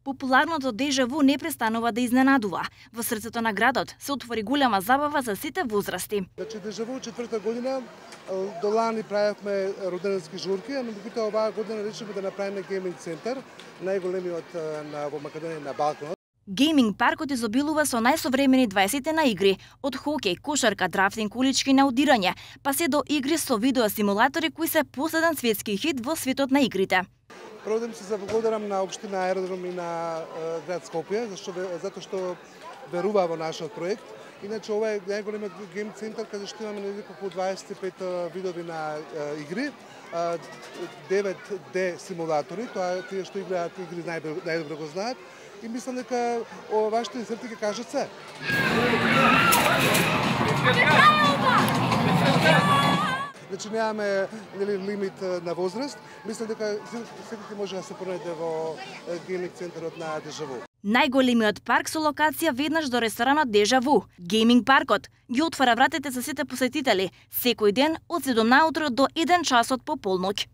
Популарното дежаву не престанува да изненадува. Во срцето на градот се отвори голема забава за сите возрасти. Значи дежаву четврта година, до лани правевме роденски журки, а меѓутоа оваа година решивме да направиме гейминг центар, најголемиот во Македонија на Балканот. Гейминг паркот изобилува со најсовремени 20 на игри, од хокеј, кошарка, драфтинг, улички наудирање, па се до игри со видео симулатори кои се последен светски хит во светот на игрите. Прво да се заблагодарам на општина Аеродром и на град Скопје, затоа што верува во нашиот проект. Иначе ова е најголемиот гейм центар каде што имаме неколку 25 видови на игри, 9D симулатори, тоа тие што играат игри најдобро го знаат. И мислам дека вашите инсерти ќе кажат се. Значи немаме лимит на возраст. Мислам дека секој може да се пронајде во гейминг центарот на Дежаву. Најголемиот парк со локација веднаш до ресторанот Дежаву. Гейминг паркот ги отвара вратите за сите посетители секој ден од 7 наутро до 1 часот по полноќ.